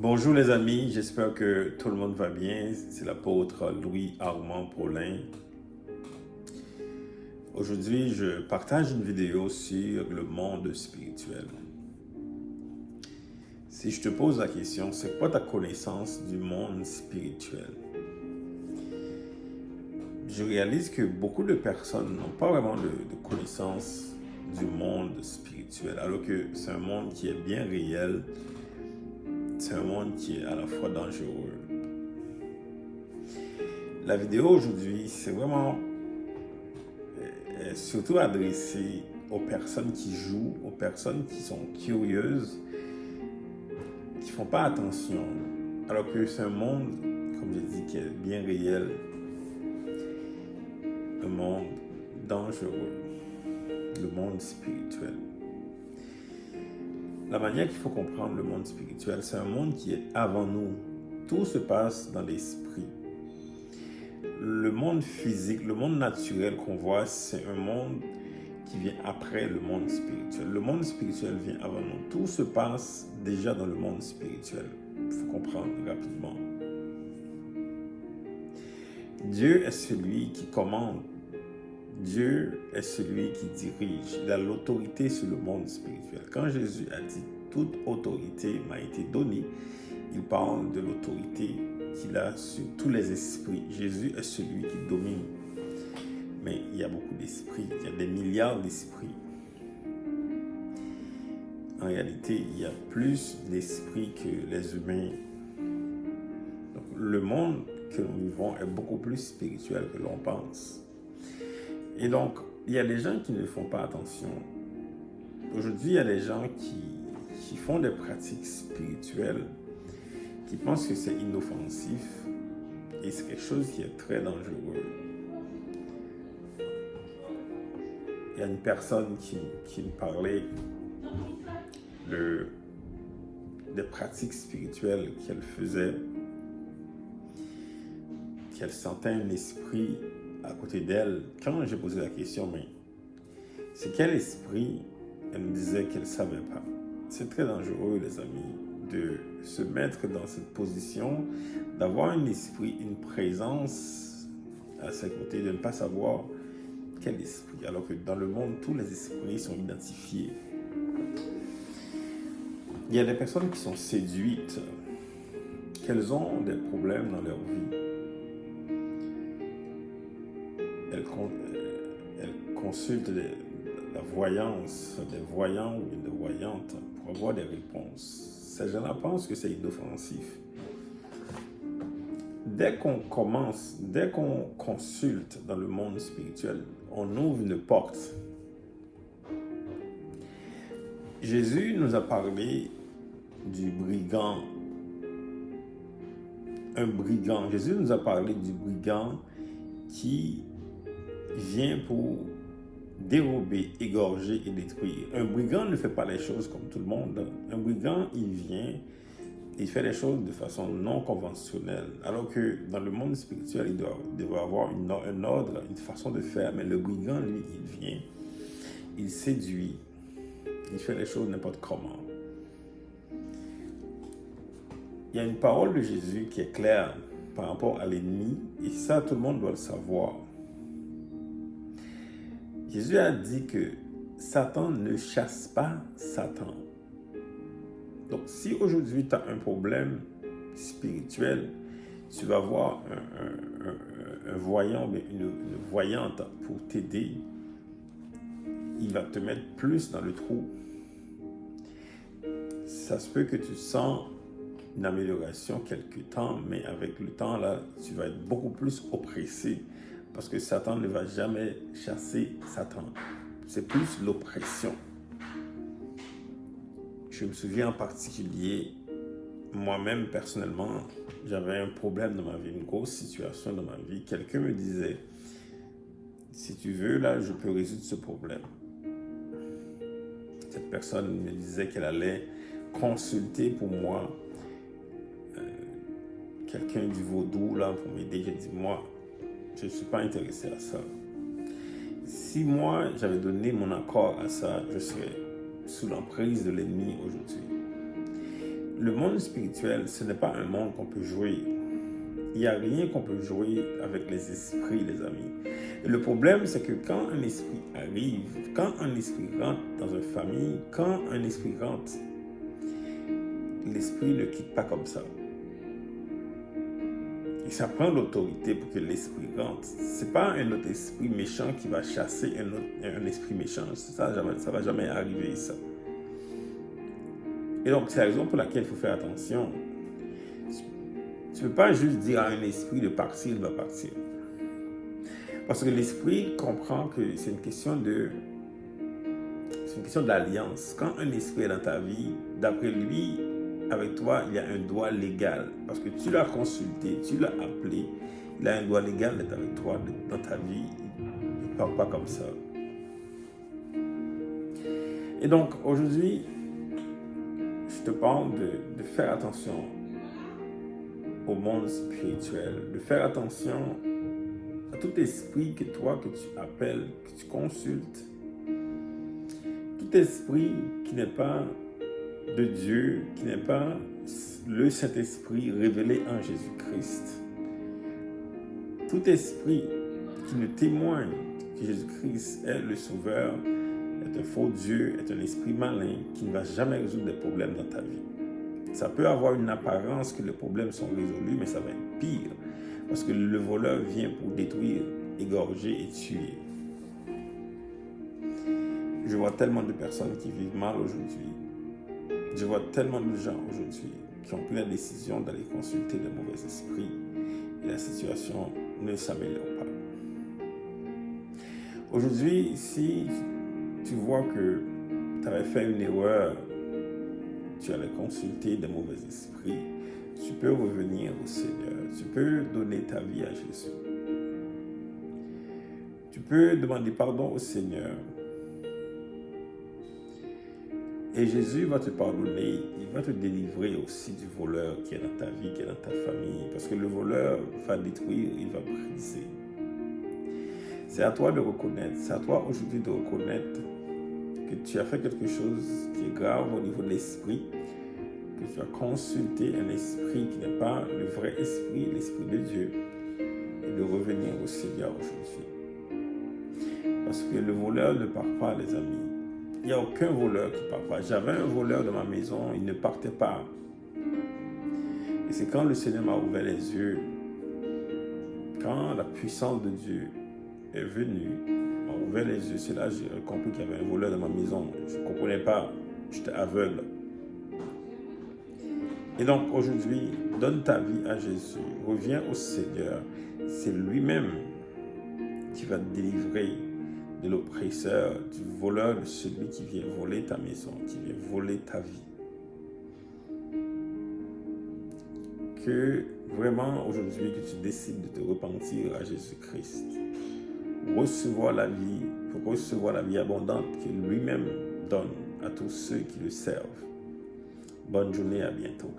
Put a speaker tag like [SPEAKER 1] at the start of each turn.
[SPEAKER 1] Bonjour les amis, j'espère que tout le monde va bien. C'est l'apôtre Louis-Armand Paulin. Aujourd'hui, je partage une vidéo sur le monde spirituel. Si je te pose la question, c'est quoi ta connaissance du monde spirituel? Je réalise que beaucoup de personnes n'ont pas vraiment de connaissance du monde spirituel, alors que c'est un monde qui est bien réel. C'est un monde qui est à la fois dangereux. La vidéo aujourd'hui, c'est vraiment surtout adressée aux personnes qui jouent, aux personnes qui sont curieuses, qui ne font pas attention. Alors que c'est un monde, comme je dis, qui est bien réel, un monde dangereux, le monde spirituel. La manière qu'il faut comprendre le monde spirituel, c'est un monde qui est avant nous. Tout se passe dans l'esprit. Le monde physique, le monde naturel qu'on voit, c'est un monde qui vient après le monde spirituel. Le monde spirituel vient avant nous. Tout se passe déjà dans le monde spirituel. Il faut comprendre rapidement. Dieu est celui qui commande. Dieu est celui qui dirige. Il a l'autorité sur le monde spirituel. Quand Jésus a dit « toute autorité m'a été donnée », il parle de l'autorité qu'il a sur tous les esprits. Jésus est celui qui domine. Mais il y a beaucoup d'esprits, il y a des milliards d'esprits. En réalité, il y a plus d'esprits que les humains. Donc, le monde que nous vivons est beaucoup plus spirituel que l'on pense. Et donc, il y a des gens qui ne font pas attention. Aujourd'hui, il y a des gens qui font des pratiques spirituelles, qui pensent que c'est inoffensif, et c'est quelque chose qui est très dangereux. Il y a une personne qui me parlait des pratiques spirituelles qu'elle faisait, qu'elle sentait un esprit à côté d'elle. Quand j'ai posé la question, mais c'est quel esprit? Elle me disait qu'elle ne savait pas. C'est très dangereux, les amis, de se mettre dans cette position, d'avoir un esprit, une présence à ses côtés, de ne pas savoir quel esprit. Alors que dans le monde, tous les esprits sont identifiés. Il y a des personnes qui sont séduites, qu'elles ont des problèmes dans leur vie. Elles consultent la voyance, des voyants ou des voyantes pour avoir des réponses. Ces gens-là pensent que c'est inoffensif. Dès qu'on consulte dans le monde spirituel, on ouvre une porte. Jésus nous a parlé du brigand. Un brigand. Jésus nous a parlé du brigand qui vient pour dérober, égorger et détruire. Un brigand ne fait pas les choses comme tout le monde. Un brigand, il vient, il fait les choses de façon non conventionnelle. Alors que dans le monde spirituel, il doit avoir un ordre, une façon de faire. Mais le brigand, lui, il vient, il séduit, il fait les choses n'importe comment. Il y a une parole de Jésus qui est claire par rapport à l'ennemi, et ça, tout le monde doit le savoir. Jésus a dit que Satan ne chasse pas Satan. Donc, si aujourd'hui tu as un problème spirituel, tu vas voir un voyant, une voyante pour t'aider. Il va te mettre plus dans le trou. Ça se peut que tu sens une amélioration quelque temps, mais avec le temps, là, tu vas être beaucoup plus oppressé. Parce que Satan ne va jamais chasser Satan. C'est plus l'oppression. Je me souviens en particulier, moi-même personnellement, j'avais un problème dans ma vie, une grosse situation dans ma vie. Quelqu'un me disait, si tu veux, là, je peux résoudre ce problème. Cette personne me disait qu'elle allait consulter pour moi quelqu'un du vaudou, là, pour m'aider. J'ai dit, moi, je ne suis pas intéressé à ça. Si moi, j'avais donné mon accord à ça, je serais sous l'emprise de l'ennemi aujourd'hui. le monde spirituel, ce n'est pas un monde qu'on peut jouer. Il n'y a rien qu'on peut jouer avec les esprits, les amis. Et le problème, c'est que quand un esprit arrive, quand un esprit rentre dans une famille, quand un esprit rentre, l'esprit ne quitte pas comme ça. Et ça prend l'autorité pour que l'esprit rentre. Ce n'est pas un autre esprit méchant qui va chasser un esprit méchant. Ça ne va jamais arriver, ça. Et donc, c'est la raison pour laquelle il faut faire attention. Tu ne peux pas juste dire à un esprit de partir, il va partir. Parce que l'esprit comprend que c'est une question d'alliance. Quand un esprit est dans ta vie, d'après lui, avec toi, il y a un droit légal. Parce que tu l'as consulté, tu l'as appelé, il a un droit légal d'être avec toi dans ta vie. Il ne parle pas comme ça. Et donc, aujourd'hui, je te parle de faire attention au monde spirituel, de faire attention à tout esprit que tu appelles, que tu consultes, tout esprit qui n'est pas de Dieu, qui n'est pas le Saint-Esprit révélé en Jésus-Christ, tout esprit qui ne témoigne que Jésus-Christ est le Sauveur, est un faux Dieu, est un esprit malin qui ne va jamais résoudre des problèmes dans ta vie. Ça peut avoir une apparence que les problèmes sont résolus, mais ça va être pire. Parce que le voleur vient pour détruire, égorger et tuer. Je vois tellement de personnes qui vivent mal aujourd'hui. Je vois tellement de gens aujourd'hui qui ont pris la décision d'aller consulter les mauvais esprits. Et la situation ne s'améliore pas. Aujourd'hui, si tu vois que tu avais fait une erreur, tu allais consulter des mauvais esprits, tu peux revenir au Seigneur, tu peux donner ta vie à Jésus. Tu peux demander pardon au Seigneur. Et Jésus va te pardonner, il va te délivrer aussi du voleur qui est dans ta vie, qui est dans ta famille. Parce que le voleur va détruire, il va briser. C'est à toi de reconnaître, c'est à toi aujourd'hui de reconnaître que tu as fait quelque chose qui est grave au niveau de l'esprit, que tu as consulté un esprit qui n'est pas le vrai esprit, l'esprit de Dieu, et de revenir au Seigneur aujourd'hui. Parce que le voleur ne part pas, les amis. Il n'y a aucun voleur qui ne part pas. J'avais un voleur dans ma maison, il ne partait pas. Et c'est quand le Seigneur m'a ouvert les yeux, quand la puissance de Dieu est venue, m'a ouvert les yeux, c'est là que j'ai compris qu'il y avait un voleur dans ma maison. Je ne comprenais pas, j'étais aveugle. Et donc aujourd'hui, donne ta vie à Jésus, reviens au Seigneur. C'est lui-même qui va te délivrer de l'oppresseur, du voleur, de celui qui vient voler ta maison, qui vient voler ta vie. Que vraiment aujourd'hui, que tu décides de te repentir à Jésus-Christ. Recevoir la vie abondante que lui-même donne à tous ceux qui le servent. Bonne journée, à bientôt.